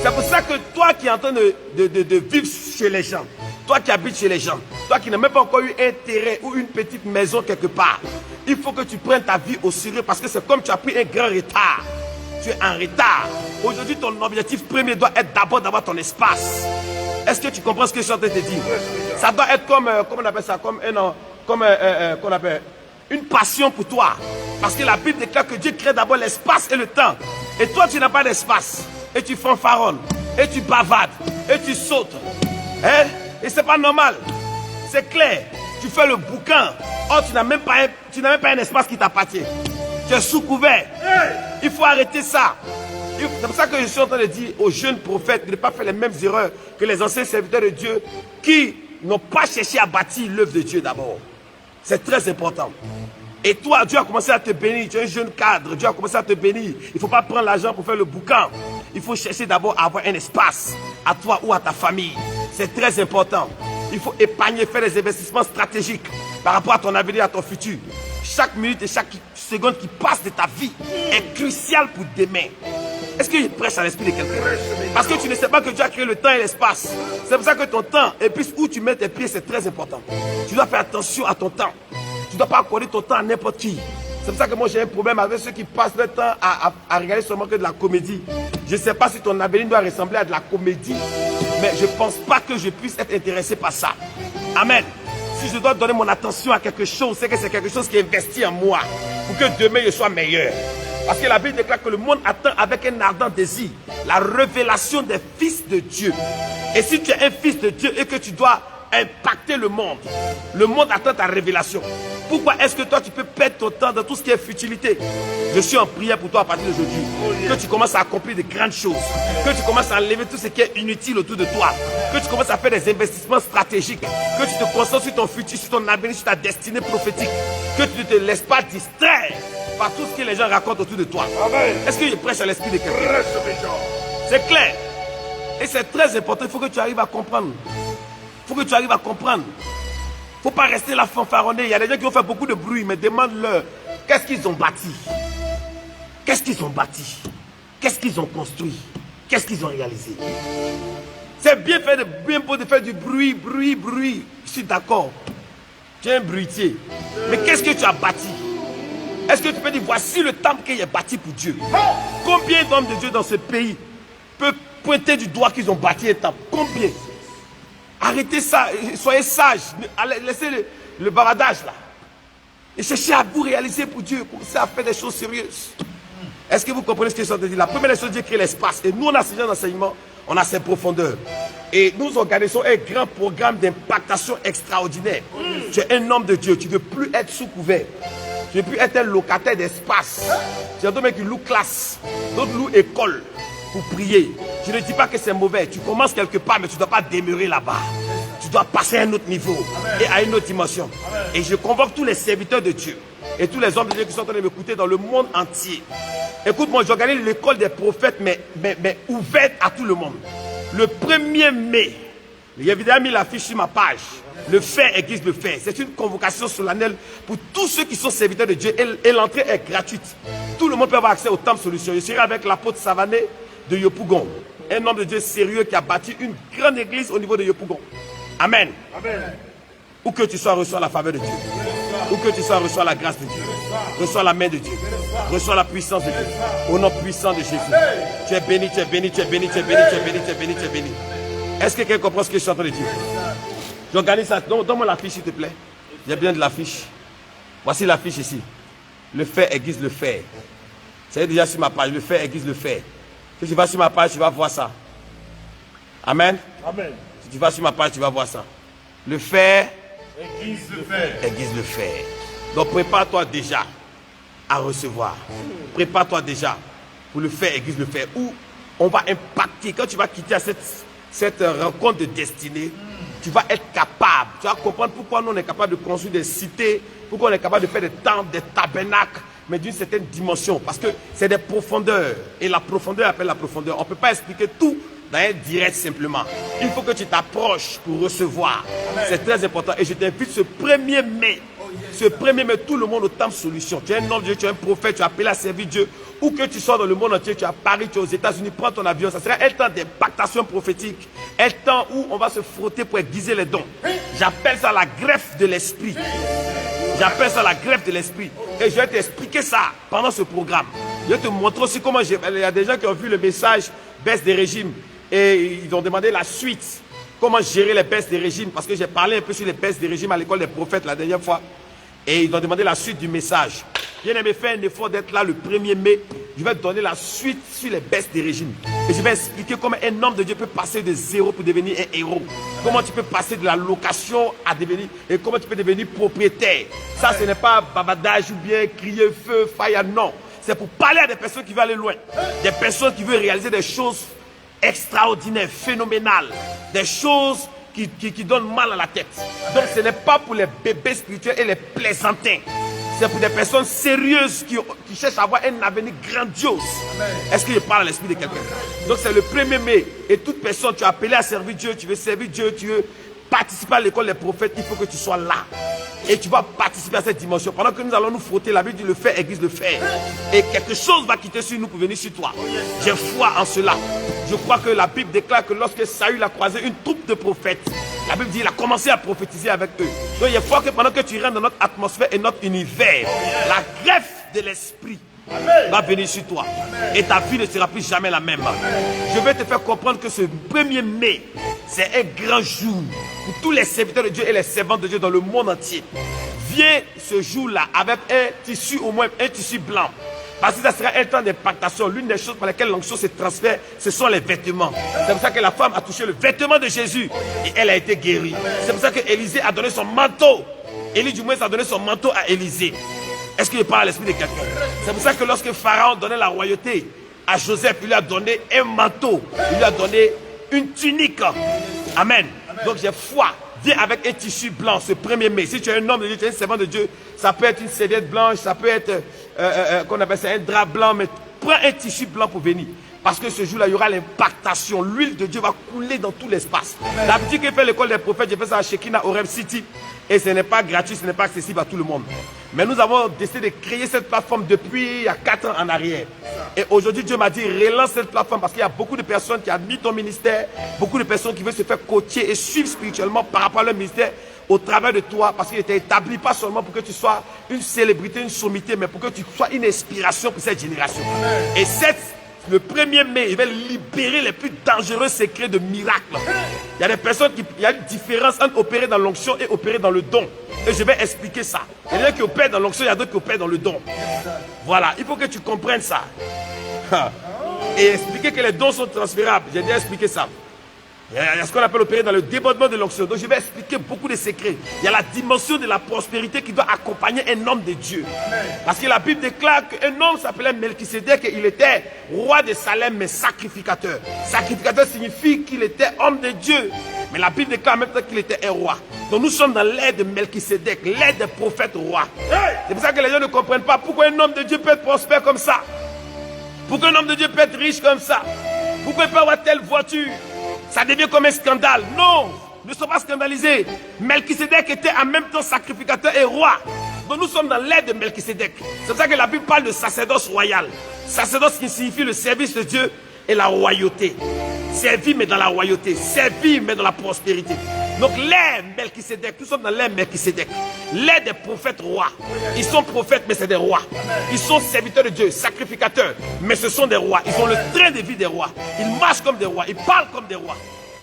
C'est pour ça que toi qui es en train de vivre chez les gens, toi qui habites chez les gens, toi qui n'as même pas encore eu un terrain ou une petite maison quelque part, il faut que tu prennes ta vie au sérieux parce que c'est comme tu as pris un grand retard. Tu es en retard. Aujourd'hui, ton objectif premier doit être d'abord d'avoir ton espace. Est-ce que tu comprends ce que je suis en train de te dire? Ça doit être comme, comment on appelle ça, qu'on appelle une passion pour toi. Parce que la Bible déclare que Dieu crée d'abord l'espace et le temps. Et toi, tu n'as pas d'espace. Et tu fanfaronnes. Et tu bavardes. Et tu sautes. Hein? Et c'est pas normal. C'est clair. Tu fais le bouquin. Oh, tu n'as même pas un espace qui t'appartient. Tu es sous couvert. Il faut arrêter ça. C'est pour ça que je suis en train de dire aux jeunes prophètes de ne pas faire les mêmes erreurs que les anciens serviteurs de Dieu qui n'ont pas cherché à bâtir l'œuvre de Dieu d'abord. C'est très important. Et toi, Dieu a commencé à te bénir. Tu es un jeune cadre. Dieu a commencé à te bénir. Il ne faut pas prendre l'argent pour faire le boucan. Il faut chercher d'abord à avoir un espace à toi ou à ta famille. C'est très important. Il faut épargner, faire des investissements stratégiques par rapport à ton avenir, à ton futur. Chaque minute et chaque seconde qui passe de ta vie est cruciale pour demain. Est-ce que je prêche à l'esprit de quelqu'un? Parce que tu ne sais pas que Dieu a créé le temps et l'espace. C'est pour ça que ton temps, et puis où tu mets tes pieds, c'est très important. Tu dois faire attention à ton temps. Tu ne dois pas accorder ton temps à n'importe qui. C'est pour ça que moi j'ai un problème avec ceux qui passent leur temps à regarder seulement que de la comédie. Je ne sais pas si ton avenir doit ressembler à de la comédie, mais je ne pense pas que je puisse être intéressé par ça. Amen. Si je dois donner mon attention à quelque chose, c'est que c'est quelque chose qui est investi en moi pour que demain je sois meilleur. Parce que la Bible déclare que le monde attend avec un ardent désir la révélation des fils de Dieu. Et si tu es un fils de Dieu et que tu dois impacter le monde attend ta révélation. Pourquoi est-ce que toi tu peux perdre ton temps dans tout ce qui est futilité? Je suis en prière pour toi à partir d'aujourd'hui. Que tu commences à accomplir de grandes choses. Que tu commences à enlever tout ce qui est inutile autour de toi. Que tu commences à faire des investissements stratégiques. Que tu te concentres sur ton futur, sur ton avenir, sur ta destinée prophétique. Que tu ne te laisses pas distraire par tout ce que les gens racontent autour de toi. Est-ce que je prêche à l'esprit de quelqu'un? C'est clair. Et c'est très important. Il faut que tu arrives à comprendre. Il faut que tu arrives à comprendre. Il ne faut pas rester là fanfaronner. Il y a des gens qui ont fait beaucoup de bruit, mais demande-leur qu'est-ce qu'ils ont bâti. Qu'est-ce qu'ils ont bâti? Qu'est-ce qu'ils ont construit? Qu'est-ce qu'ils ont réalisé? C'est bien, bien beau de faire du bruit, bruit. Je suis d'accord. Tu es un bruitier. Mais qu'est-ce que tu as bâti? Est-ce que tu peux dire, voici le temple qui est bâti pour Dieu? Combien d'hommes de Dieu dans ce pays peuvent pointer du doigt qu'ils ont bâti un temple? Combien? Arrêtez ça, soyez sages. Laissez le bavardage là. Et cherchez à vous réaliser pour Dieu. Commencez à faire des choses sérieuses. Est-ce que vous comprenez ce que je suis en train de dire? La première des choses, Dieu crée l'espace. Et nous, on a ce genre d'enseignement, on a ses profondeurs. Et nous organisons un grand programme d'impactation extraordinaire. Tu es un homme de Dieu, tu ne veux plus être sous couvert. Tu ne veux plus être un locataire d'espace. Tu as d'autres qui louent classe, d'autres louent école pour prier. Je ne dis pas que c'est mauvais. Tu commences quelque part, mais tu ne dois pas demeurer là-bas. Tu dois passer à un autre niveau et à une autre dimension. Et je convoque tous les serviteurs de Dieu et tous les hommes de Dieu qui sont en train de m'écouter dans le monde entier. Écoute-moi, j'organise l'école des prophètes, mais ouverte à tout le monde. Le 1er mai, j'ai évidemment mis l'affiche sur ma page. Le fait aiguise le fait. C'est une convocation solennelle pour tous ceux qui sont serviteurs de Dieu et l'entrée est gratuite. Tout le monde peut avoir accès au Temple Solution. Je serai avec l'apôtre Savané de Yopougon, un homme de Dieu sérieux qui a bâti une grande église au niveau de Yopougon. Amen. Amen. Où que tu sois, reçois la faveur de Dieu. Où que tu sois, reçois la grâce de Dieu. Reçois la main de Dieu. Reçois la puissance de Dieu. Au nom puissant de Jésus. Tu es béni, tu es béni, tu es béni, tu es béni, tu es béni, tu es béni, tu es béni. Est-ce que quelqu'un comprend ce que je suis en train de dire? J'organise ça. Donne-moi l'affiche, s'il te plaît. Il y a bien de l'affiche. Voici l'affiche ici. Le fait aiguise le fait. Ça est déjà sur ma page. Le fait aiguise le fait. Si tu vas sur ma page, tu vas voir ça. Amen. Amen. Si tu vas sur ma page, tu vas voir ça. Le fait aiguise le fait. Aiguise le fait. Donc prépare-toi déjà à recevoir. Prépare-toi déjà pour le fait aiguise le fait. Où on va impacter. Quand tu vas quitter cette rencontre de destinée, tu vas être capable. Tu vas comprendre pourquoi nous on est capable de construire des cités, pourquoi on est capable de faire des temples, des tabernacles, mais d'une certaine dimension. Parce que c'est des profondeurs. Et la profondeur appelle la profondeur. On ne peut pas expliquer tout dans un direct simplement. Il faut que tu t'approches pour recevoir. C'est très important. Et je t'invite ce 1er mai. Ce 1er mai, tout le monde au Temple Solution. Tu es un homme de Dieu, tu es un prophète, tu es appelé à servir Dieu. Où que tu sois dans le monde entier, tu es à Paris, tu es aux États-Unis, prends ton avion. Ça sera un temps d'impactation prophétique. Un temps où on va se frotter pour aiguiser les dons. J'appelle ça la greffe de l'esprit. J'appelle ça la greffe de l'esprit. Et je vais t'expliquer ça pendant ce programme. Je vais te montrer aussi comment il y a des gens qui ont vu le message baisse des régimes. Et ils ont demandé la suite. Comment gérer les baisses des régimes. Parce que j'ai parlé un peu sur les baisses des régimes à l'école des prophètes la dernière fois. Et ils ont demandé la suite du message. Bien aimé, fais un effort d'être là le 1er mai. Je vais te donner la suite sur les baisses des régimes. Et je vais expliquer comment un homme de Dieu peut passer de zéro pour devenir un héros. Comment tu peux passer de la location à devenir... Et comment tu peux devenir propriétaire. Ça, ce n'est pas bavardage ou bien crier feu, fire, non. C'est pour parler à des personnes qui veulent aller loin. Des personnes qui veulent réaliser des choses extraordinaires, phénoménales. Des choses qui donnent mal à la tête. Donc ce n'est pas pour les bébés spirituels et les plaisantins. C'est pour des personnes sérieuses qui cherchent à avoir un avenir grandiose. Est-ce que je parle à l'esprit de quelqu'un? Donc c'est le 1er mai. Et toute personne, tu es appelé à servir Dieu, tu veux servir Dieu, tu veux participer à l'école des prophètes, il faut que tu sois là. Et tu vas participer à cette dimension. Pendant que nous allons nous frotter, la Bible dit le fer aiguise le fer. Et quelque chose va quitter sur nous pour venir sur toi. J'ai foi en cela. Je crois que la Bible déclare que lorsque Saül a croisé une troupe de prophètes, la Bible dit qu'il a commencé à prophétiser avec eux. Donc il faut que pendant que tu rentres dans notre atmosphère et notre univers, la greffe de l'esprit va venir sur toi. Et ta vie ne sera plus jamais la même. Je vais te faire comprendre que ce 1er mai, c'est un grand jour pour tous les serviteurs de Dieu et les servantes de Dieu dans le monde entier. Viens ce jour-là avec un tissu, au moins un tissu blanc. Parce que ça sera un temps d'impactation. L'une des choses par lesquelles l'onction se transfère, ce sont les vêtements. C'est pour ça que la femme a touché le vêtement de Jésus et elle a été guérie. C'est pour ça que Élisée a donné son manteau. Élie du moins a donné son manteau à Élisée. Est-ce qu'il parle à l'esprit de quelqu'un? C'est pour ça que lorsque Pharaon donnait la royauté à Joseph, il lui a donné un manteau. Il lui a donné une tunique. Amen. Donc j'ai foi. Viens avec un tissu blanc ce 1er mai. Si tu es un homme de Dieu, tu es un servant de Dieu, ça peut être une serviette blanche, ça peut être qu'on appelle ça un drap blanc, mais prends un tissu blanc pour venir. Parce que ce jour-là, il y aura l'impactation. L'huile de Dieu va couler dans tout l'espace. La petite qui fait l'école des prophètes, j'ai fait ça à Shekinah, Horeb City. Et ce n'est pas gratuit, ce n'est pas accessible à tout le monde. Mais nous avons décidé de créer cette plateforme depuis il y a 4 ans en arrière. Et aujourd'hui, Dieu m'a dit, relance cette plateforme parce qu'il y a beaucoup de personnes qui admirent ton ministère, beaucoup de personnes qui veulent se faire coacher et suivre spirituellement par rapport à leur ministère au travers de toi, parce qu'il était établi pas seulement pour que tu sois une célébrité, une sommité, mais pour que tu sois une inspiration pour cette génération. Et le 1er mai, il va libérer les plus dangereux secrets de miracles. Il y a des personnes il y a une différence entre opérer dans l'onction et opérer dans le don. Et je vais expliquer ça. Il y en a qui opèrent dans l'onction, il y a d'autres qui opèrent dans le don. Voilà, il faut que tu comprennes ça. Et expliquer que les dons sont transférables. J'ai déjà expliqué ça. Il y a ce qu'on appelle opérer dans le débordement de l'onction. Donc je vais expliquer beaucoup de secrets. Il y a la dimension de la prospérité qui doit accompagner un homme de Dieu. Parce que la Bible déclare qu'un homme s'appelait Melchisédek et il était roi de Salem mais sacrificateur. Sacrificateur signifie qu'il était homme de Dieu. Mais la Bible déclare même qu'il était un roi. Donc nous sommes dans l'ère de Melchisédek, l'ère des prophètes rois. C'est pour ça que les gens ne comprennent pas pourquoi un homme de Dieu peut être prospère comme ça. Pourquoi un homme de Dieu peut être riche comme ça. Pourquoi il peut avoir telle voiture. Ça devient comme un scandale. Non, ne sois pas scandalisés. Melchisédek était en même temps sacrificateur et roi. Donc nous sommes dans l'ère de Melchisédek. C'est pour ça que la Bible parle de sacerdoce royal. Sacerdoce qui signifie le service de Dieu et la royauté. Servir mais dans la royauté. Servir mais dans la prospérité. Donc l'ère Melchisédek, nous sommes dans l'ère Melchisédek. L'ère des prophètes rois. Ils sont prophètes mais c'est des rois. Ils sont serviteurs de Dieu, sacrificateurs, mais ce sont des rois. Ils ont le train de vie des rois. Ils marchent comme des rois, ils parlent comme des rois.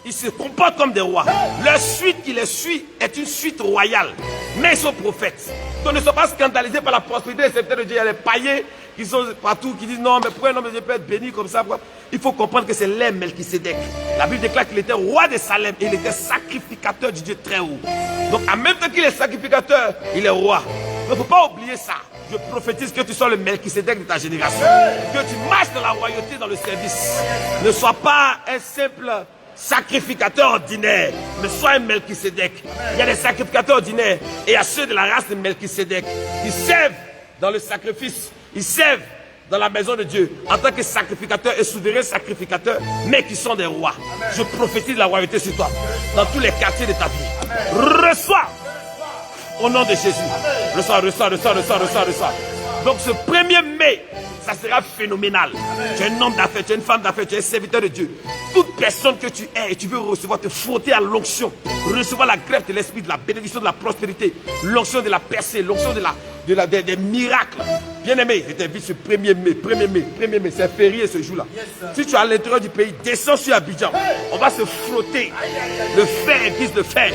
Ils se comportent comme des rois. Leur suite qui les suit est une suite royale. Mais ils sont prophètes. Donc ne sois pas scandalisés par la prospérité des serviteurs de Dieu. Il y a les païens qui sont partout, qui disent non, mais pourquoi un homme de Dieu peut être béni comme ça? Il faut comprendre que c'est l'ère Melchisédek. La Bible déclare qu'il était roi de Salem et il était sacrificateur du Dieu très haut. Donc en même temps qu'il est sacrificateur, il est roi. Il ne faut pas oublier ça. Je prophétise que tu sois le Melchisédek de ta génération. Que tu marches dans la royauté, dans le service. Ne sois pas un simple sacrificateur ordinaire, mais sois un Melchisédek. Il y a des sacrificateurs ordinaires et il y a ceux de la race de Melchisédek qui servent dans le sacrifice. Ils servent dans la maison de Dieu en tant que sacrificateur et souverain sacrificateur, mais qui sont des rois. Je prophétise la royauté sur toi dans tous les quartiers de ta vie. Reçois au nom de Jésus. Reçois. Donc ce 1er mai, ça sera phénoménal. Tu es un homme d'affaires, tu es une femme d'affaires, tu es un serviteur de Dieu. Toute personne que tu es et tu veux recevoir, te frotter à l'onction, recevoir la greffe de l'esprit, de la bénédiction, de la prospérité, l'onction de la percée, l'onction des miracles. Bien-aimé, je t'invite ce 1er mai, c'est férié ce jour-là. Si tu es à l'intérieur du pays, descends sur Abidjan. On va se frotter. Le fer est fils de fer.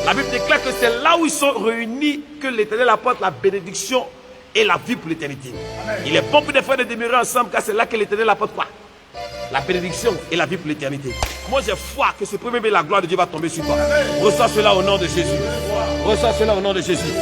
La Bible déclare que c'est là où ils sont réunis que l'Éternel apporte la bénédiction et la vie pour l'éternité. Il est bon pour des frères de demeurer ensemble car c'est là que l'Éternel apporte quoi? La bénédiction et la vie pour l'éternité. Moi j'ai foi que ce 1er mai, la gloire de Dieu va tomber sur toi. Reçois cela au nom de Jésus. Reçois cela au nom de Jésus.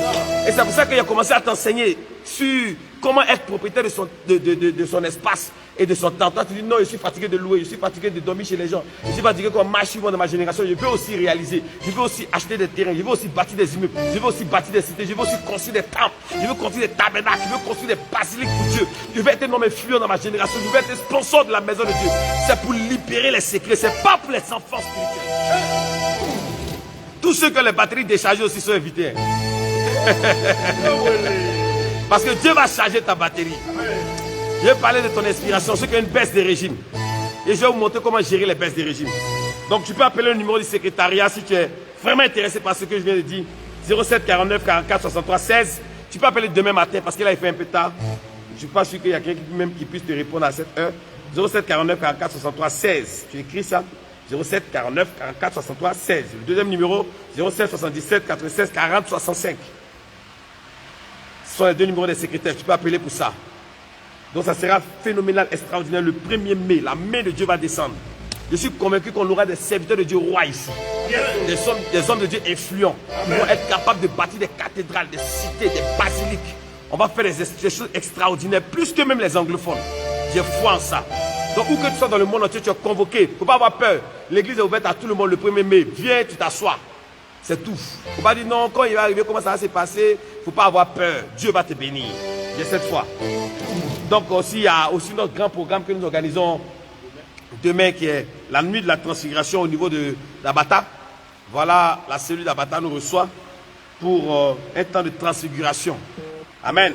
Et c'est pour ça qu'il a commencé à t'enseigner sur comment être propriétaire de son espace et de son temps. Toi tu dis non, je suis fatigué de louer, je suis fatigué de dormir chez les gens, je suis fatigué comme marche souvent dans ma génération. Je veux aussi réaliser, je veux aussi acheter des terrains, je veux aussi bâtir des immeubles, je veux aussi bâtir des cités, je veux aussi construire des temples, je veux construire des tabernacles, je veux construire des basiliques pour Dieu. Je veux être un homme influent dans ma génération, je veux être un sponsor de la maison de Dieu. C'est pour libérer les secrets, c'est pas pour les enfants spirituels. Tous ceux qui ont les batteries déchargées aussi sont invités. Parce que Dieu va charger ta batterie. Je vais parler de ton inspiration, ceux qui ont une baisse de régime. Et je vais vous montrer comment gérer les baisses de régime. Donc tu peux appeler le numéro du secrétariat si tu es vraiment intéressé par ce que je viens de dire. 07 49 44 63 16. Tu peux appeler demain matin parce que là il fait un peu tard. Je ne suis pas sûr qu'il y a quelqu'un même qui puisse te répondre à cette heure. 07 49 44 63 16. Tu écris ça. 07 49 44 63 16. Le deuxième numéro, 07 77 96 40 65. Ce sont les deux numéros des secrétaires. Tu peux appeler pour ça. Donc ça sera phénoménal, extraordinaire. Le 1er mai, la main de Dieu va descendre. Je suis convaincu qu'on aura des serviteurs de Dieu rois ici. Des hommes de Dieu influents. Ils vont être capables de bâtir des cathédrales, des cités, des basiliques. On va faire des choses extraordinaires, plus que même les anglophones. J'ai foi en ça. Donc où que tu sois dans le monde entier, tu es convoqué. Il ne faut pas avoir peur. L'église est ouverte à tout le monde le 1er mai. Viens, tu t'assois. C'est tout. Il ne faut pas dire non, quand il va arriver, comment ça va se passer. Il ne faut pas avoir peur. Dieu va te bénir. J'ai cette foi. Donc aussi, il y a aussi notre grand programme que nous organisons demain qui est la nuit de la transfiguration au niveau d'Abata. Voilà, la cellule d'Abata nous reçoit pour un temps de transfiguration. Amen.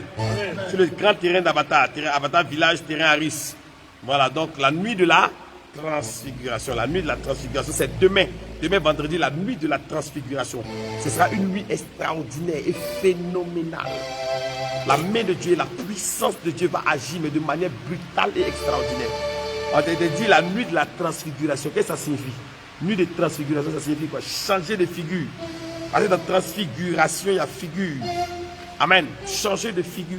Sur le grand terrain d'Avatar, terrain Avatar village, terrain Aris. Voilà, donc la nuit de la transfiguration. La nuit de la transfiguration, c'est demain. Demain, vendredi, la nuit de la transfiguration. Ce sera une nuit extraordinaire et phénoménale. La main de Dieu, la puissance de Dieu va agir, mais de manière brutale et extraordinaire. On t'a dit la nuit de la transfiguration. Qu'est-ce que ça signifie? Nuit de transfiguration, ça signifie quoi? Changer de figure. Parce que dans transfiguration, il y a figure. Amen. Changer de figure.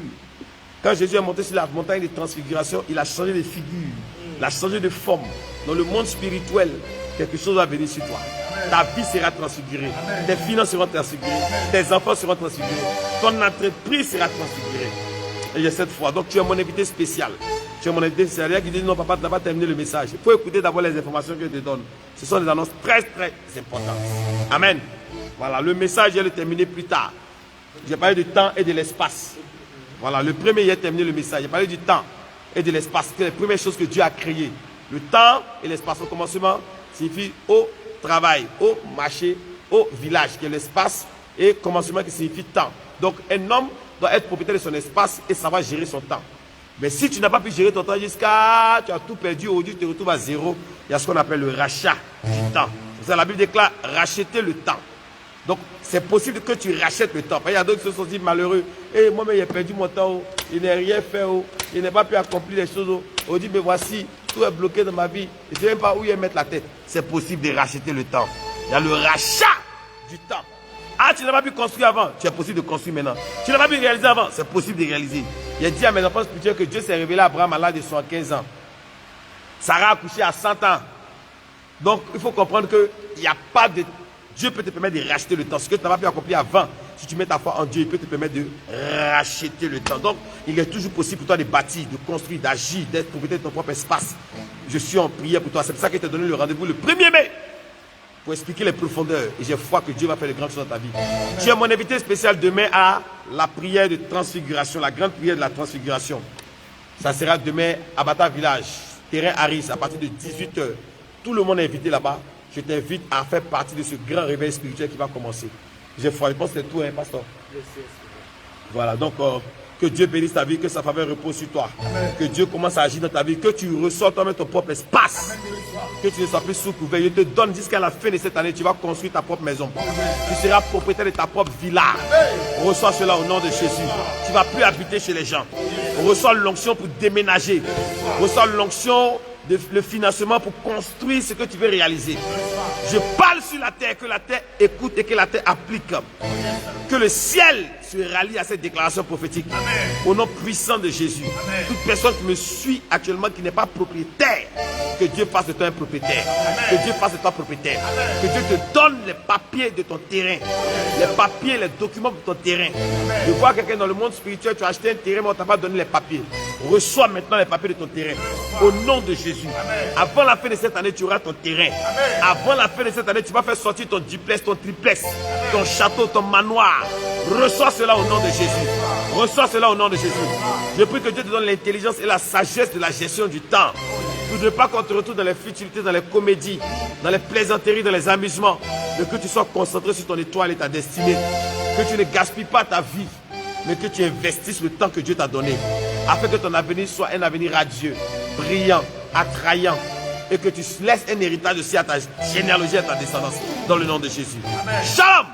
Quand Jésus est monté sur la montagne de transfiguration, il a changé de figure. Il a changé de forme. Dans le monde spirituel, quelque chose va venir sur toi. Ta vie sera transfigurée. Tes finances seront transfigurées. Tes enfants seront transfigurés. Ton entreprise sera transfigurée. Et il y a cette fois. Donc tu es mon invité spécial. Tu es mon invité spécial. Il y a qui dit non, papa, tu n'as pas terminé le message. Il faut écouter d'abord les informations que je te donne. Ce sont des annonces très, très importantes. Amen. Voilà, le message, je vais le terminer plus tard. J'ai parlé du temps et de l'espace. Voilà, le premier, il a terminé le message. J'ai parlé du temps et de l'espace. C'est les premières choses que Dieu a créées. Le temps et l'espace. Au commencement, signifie au travail, au marché, au village, qui est l'espace, et commencement qui signifie temps. Donc, un homme doit être propriétaire de son espace et savoir gérer son temps. Mais si tu n'as pas pu gérer ton temps jusqu'à... Tu as tout perdu, aujourd'hui, tu te retrouves à zéro. Il y a ce qu'on appelle le rachat du temps. C'est ça, la Bible déclare racheter le temps. Donc, c'est possible que tu rachètes le temps. Il y a d'autres qui se sont dit malheureux. Et moi-même, j'ai perdu mon temps. Il n'a rien fait. Il n'a pas pu accomplir les choses. On dit, mais voici, tout est bloqué dans ma vie. Je ne sais même pas où il mettre la tête. C'est possible de racheter le temps. Il y a le rachat du temps. Ah, tu n'as pas pu construire avant. C'est possible de construire maintenant. Tu n'as pas pu réaliser avant. C'est possible de réaliser. Il a dit à mes enfants spirituels que Dieu s'est révélé à Abraham à l'âge de 75 ans. Sarah a accouché à 100 ans. Donc, il faut comprendre qu'il n'y a pas de... Dieu peut te permettre de racheter le temps. Ce que tu n'as pas pu accomplir avant, si tu mets ta foi en Dieu, il peut te permettre de racheter le temps. Donc, il est toujours possible pour toi de bâtir, de construire, d'agir, d'être propriétaire de ton propre espace. Je suis en prière pour toi. C'est pour ça que je t'ai donné le rendez-vous le 1er mai pour expliquer les profondeurs. Et j'ai foi que Dieu va faire de grandes choses dans ta vie. Tu es mon invité spécial demain à la prière de transfiguration, la grande prière de la transfiguration. Ça sera demain à Bata Village, terrain Aris, à partir de 18h. Tout le monde est invité là-bas. Je t'invite à faire partie de ce grand réveil spirituel qui va commencer. J'ai foi, je pense que c'est tout, hein, pasteur. Voilà, donc que Dieu bénisse ta vie, que sa faveur repose sur toi. Amen. Que Dieu commence à agir dans ta vie, que tu ressors toi-même ton propre espace. Amen. Que tu ne sois plus sous couvert. Je te donne jusqu'à la fin de cette année, tu vas construire ta propre maison. Amen. Tu seras propriétaire de ta propre villa. Amen. Reçois cela au nom de Jésus. Tu ne vas plus habiter chez les gens. Reçois l'onction pour déménager. Reçois l'onction, le financement pour construire ce que tu veux réaliser. Je parle sur la terre, que la terre écoute et que la terre applique. Que le ciel se rallie à cette déclaration prophétique. Amen. Au nom puissant de Jésus. Amen. Toute personne qui me suit actuellement qui n'est pas propriétaire, que Dieu fasse de toi un propriétaire. Amen. Que Dieu fasse de toi propriétaire. Amen. Que Dieu te donne les papiers de ton terrain. Amen. Les papiers, les documents de ton terrain. Amen. Je vois quelqu'un dans le monde spirituel, tu as acheté un terrain mais on ne t'a pas donné les papiers. Reçois maintenant les papiers de ton terrain. Au nom de Jésus. Amen. Avant la fin de cette année, tu auras ton terrain. Amen. Avant la fin de cette année, tu vas faire sortir ton duplex, ton triplex, amen, ton château, ton manoir. Reçois cela au nom de Jésus. Reçois cela au nom de Jésus. Je prie que Dieu te donne l'intelligence et la sagesse de la gestion du temps. Pour ne pas qu'on te retrouve dans les futilités, dans les comédies, dans les plaisanteries, dans les amusements. Mais que tu sois concentré sur ton étoile et ta destinée. Que tu ne gaspilles pas ta vie, mais que tu investisses le temps que Dieu t'a donné. Afin que ton avenir soit un avenir radieux, brillant, attrayant. Et que tu laisses un héritage aussi à ta généalogie, à ta descendance. Dans le nom de Jésus. Amen. Shalom.